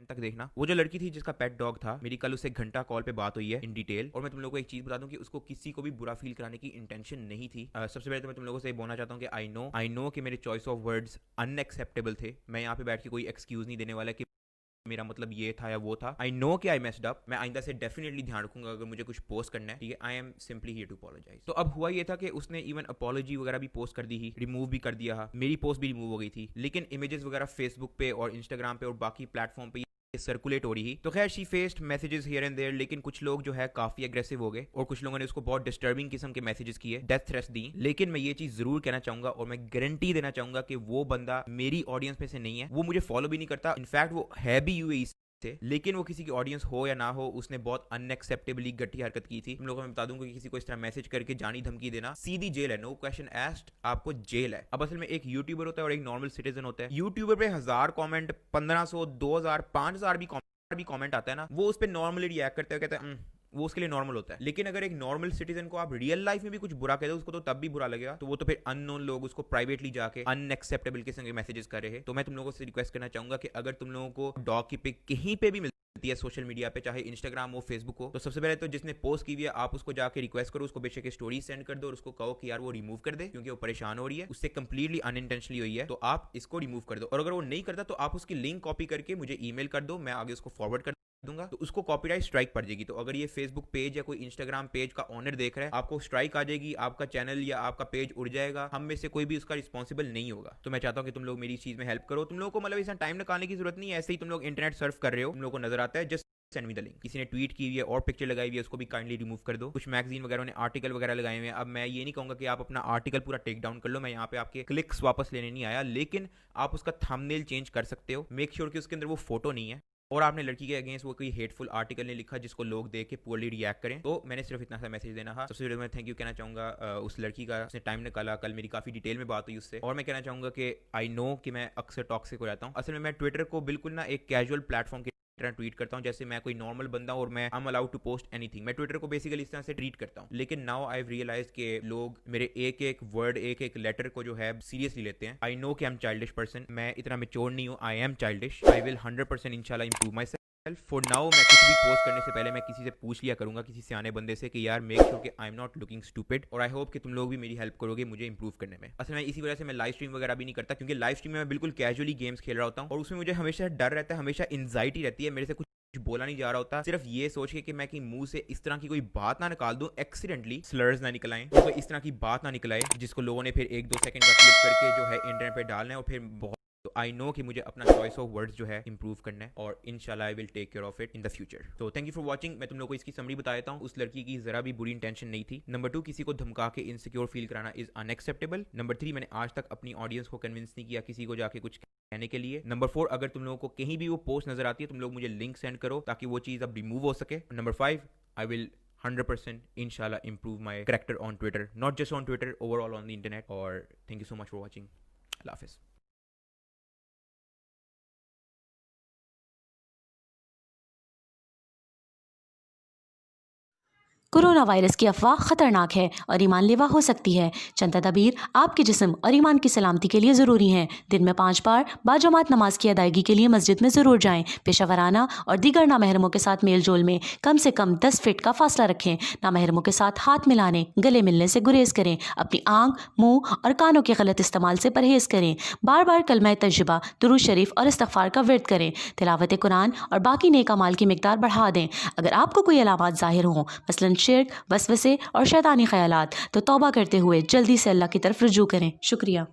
And तक देखना। वो जो लड़की थी जिसका पेट डॉग था, मेरी कल उससे घंटा कॉल पे बात हुई है इन डिटेल, और मैं तुम लोगों को एक चीज बता दूं कि उसको किसी को भी बुरा फील कराने की इंटेंशन नहीं थी। सबसे पहले तो मैं तुम लोगों से बोलना चाहता हूँ कि आई नो कि मेरे चॉइस ऑफ वर्ड्स अनएक्सेप्टेबल थे। मैं यहाँ पे बैठ के कोई एक्सक्यूज नहीं देने वाला कि मेरा मतलब ये था या वो था। आई नो कि आई मेस्ड अप। मैं आइंदा से डेफिनेटली ध्यान रखूंगा अगर मुझे कुछ पोस्ट करना है, ठीक है। I am simply here to apologise. तो अब हुआ ये था कि उसने इवन अपोलॉजी वगैरह भी पोस्ट कर दी ही, रिमूव भी कर दिया, मेरी पोस्ट भी रिमूव हो गई थी, लेकिन इमेजेस वगैरह फेसबुक पे और इंस्टाग्राम पे और बाकी प्लेटफॉर्म पे सर्कुलेट हो रही। तो खैर she faced messages here and there, लेकिन कुछ लोग जो है काफी अग्रेसिव हो गए और कुछ लोगों ने उसको बहुत डिस्टर्बिंग किस्म के मैसेजेस किए, डेथ थ्रेट्स दी। लेकिन मैं ये चीज जरूर कहना चाहूंगा और मैं गारंटी देना चाहूंगा कि वो बंदा मेरी ऑडियंस में से नहीं है। वो मुझे फॉलो भी नहीं करता, इनफैक्ट वो है भी यूएई थे, लेकिन वो किसी की ऑडियंस हो या ना हो, उसने बहुत अनएक्सेप्टेबली गट्टी हरकत की थी। तुम लोगों को मैं बता दूंगा कि किसी को इस तरह मैसेज करके जानी धमकी देना सीधी जेल है, नो क्वेश्चन आस्क्ड, आपको जेल है। अब असल में एक यूट्यूबर होता है और एक नॉर्मल सिटीजन होता है। यूट्यूबर पे 1000 कमेंट, 1500, 2000, 5000 भी कमेंट आता है ना, वो उस पर नॉर्मली रिएक्ट करते हैं, कहते हैं वो उसके लिए नॉर्मल होता है। लेकिन अगर एक नॉर्मल सिटीजन को आप रियल लाइफ में भी कुछ बुरा कह दो, उसको तो तब भी बुरा लगेगा। तो वो तो फिर अननोन लोग उसको प्राइवेटली जाके अनएक्सेप्टेबल किस्म के मैसेजेस कर रहे हैं। तो मैं तुम लोगों से रिक्वेस्ट करना चाहूंगा कि अगर तुम लोगों को डॉग की पिक कहीं पे भी मिलती है सोशल मीडिया पे, चाहे इंस्टाग्राम हो, फेसबुक हो, तो सबसे पहले तो जिसने पोस्ट की हुई है आप उसको जाके रिक्वेस्ट करो, उसको बेशक स्टोरी सेंड कर दो और उसको कहो कि यार वो रिमूव कर दे, क्योंकि वो परेशान हो रही है, उससे कंप्लीटली अनइंटेंशनली हुई है, तो आप इसको रिमूव कर दो। और अगर वो नहीं करता तो आप उसकी लिंक कॉपी करके मुझे ईमेल कर दो, मैं आगे उसको फॉरवर्ड कर दूंगा, तो उसको कॉपीराइट स्ट्राइक पड़ जाएगी। तो अगर ये फेसबुक पेज या कोई इंस्टाग्राम पेज का ओनर देख रहा है, आपको स्ट्राइक आ जाएगी, आपका चैनल या आपका पेज उड़ जाएगा, हम में से कोई भी उसका रिस्पॉन्सिबल नहीं होगा। तो मैं चाहता हूं कि तुम लोग मेरी इस चीज में हेल्प करो। तुम लोगों को मतलब इतना टाइम निकालने की जरूरत नहीं है, ऐसे ही तुम लोग इंटरनेट सर्फ कर रहे हो, तुम लोग को नजर आता है, just send me the link. किसी ने ट्वीट की हुई है और पिक्चर लगाई हुई है, उसको भी काइंडली रिमूव कर दो। कुछ मैगजीन वगैरह ने आर्टिकल वगैरह लगाए हुए हैं। अब मैं ये नहीं कहूंगा कि आप अपना आर्टिकल पूरा टेक डाउन कर लो, मैं यहाँ पे आपके क्लिक्स वापस लेने नहीं आया, लेकिन आप उसका थंबनेल चेंज कर सकते हो। मेक श्योर कि उसके अंदर वो फोटो नहीं है और आपने लड़की के अगेंस्ट वो कोई हेटफुल आर्टिकल नहीं लिखा जिसको लोग देख के पुअरली रिएक्ट करें। तो मैंने सिर्फ इतना सा मैसेज देना था। सबसे पहले मैं थैंक यू कहना चाहूंगा उस लड़की का, उसने टाइम निकाला। कल मेरी काफी डिटेल में बात हुई उससे, और मैं कहना चाहूंगा कि आई नो कि मैं अक्सर टॉक्सिक हो जाता हूँ। असल में मैं ट्विटर को बिल्कुल ना एक कैजुअल प्लेटफॉर्म की तरह ट्वीट करता हूँ, जैसे मैं कोई नॉर्मल बंदा और मैं I am allowed to post anything. मैं ट्विटर को बेसिकली इस तरह से ट्रीट करता हूँ। लेकिन नाउ आई हैव रियलाइज्ड कि लोग मेरे एक एक वर्ड, एक एक लेटर को जो है सीरियसली लेते हैं। आई नो कि आई एम चाइल्डिश पर्सन, मैं इतना मैच्योर नहीं हूँ, I am childish. I will 100% इंशाल्लाह improve my self. For now मैं कुछ भी पोस्ट करने से पहले मैं किसी से पूछ लिया करूंगा, किसी सियाने बंदे से, कि यार मेक श्योर कि I am not looking stupid. और आई होप कि तुम लोग भी मेरी हेल्प करोगे मुझे इंप्रूव करने में। असल में इसी वजह से मैं लाइव स्ट्रीम वगैरह भी नहीं करता, क्योंकि लाइव स्ट्रीम में मैं बिल्कुल कैजुअली गेम्स खेल रहा होता हूँ और उसमें मुझे हमेशा डर रहता है, हमेशा एंजाइटी रहती है, मेरे से कुछ बोला नहीं जा रहा होता, सिर्फ ये सोच के कि मैं कि मुंह से इस तरह की कोई बात ना निकाल दूं, एक्सीडेंटली स्लर्स ना निकल आए, कोई इस तरह की बात ना निकल आए जिसको लोगों ने फिर 1-2 सेकंड का क्लिप करके जो है इंटरनेट पे डालना है और फिर बहुत। तो आई नो कि मुझे अपना चॉइस ऑफ वर्ड्स जो है इंप्रूव करना है और इंशाल्लाह I will take care of it in the future. तो थैंक यू फॉर वाचिंग। मैं तुम लोगों को इसकी समरी बता देता हूँ। उस लड़की की जरा भी बुरी इंटेंशन नहीं थी। नंबर 2, किसी को धमका के इनसिक्योर फील कराना इज अनएक्सेप्टेबल। नंबर 3, मैंने आज तक अपनी ऑडियंस को कन्विंस नहीं किया किसी को जाके कुछ कहने के लिए। नंबर 4, अगर तुम लोगों को कहीं भी वो पोस्ट नजर आती है, तुम लोग मुझे लिंक सेंड करो ताकि वो चीज़ अब रिमूव हो सके। Number 5, I will 100% inshallah improve my character on Twitter, not just on Twitter, overall on the internet. Or thank you so much for watching. Allah Hafiz. Corona virus की अफवाह खतरनाक है और ईमानलेवा हो सकती है। चंद तदबीर आपके जिस्म और ईमान की सलामती के लिए ज़रूरी हैं। दिन में 5 बार बाजमात नमाज की अदायगी के लिए मस्जिद में ज़रूर जाएं। पेशावराना और दीगर नामहरमों के साथ मेल जोल में कम से कम 10 फीट का फासला रखें। नामहरमों के साथ हाथ मिलाने, गले मिलने से गुरेज करें। अपनी आँख, मुँह और कानों के गलत इस्तेमाल से परहेज़ करें। बार बार कलमा तजुबा, दुरूद शरीफ और इस्तग़फ़ार का विर्द करें। तिलावत कुरान और बाकी नेक अमाल की मिकदार बढ़ा दें। अगर आपको कोई अलामात ज़ाहिर हों, मसलन शिर्क, वसवसे और शैतानी ख्यालात, तो तौबा करते हुए जल्दी से अल्लाह की तरफ रुजू करें। शुक्रिया।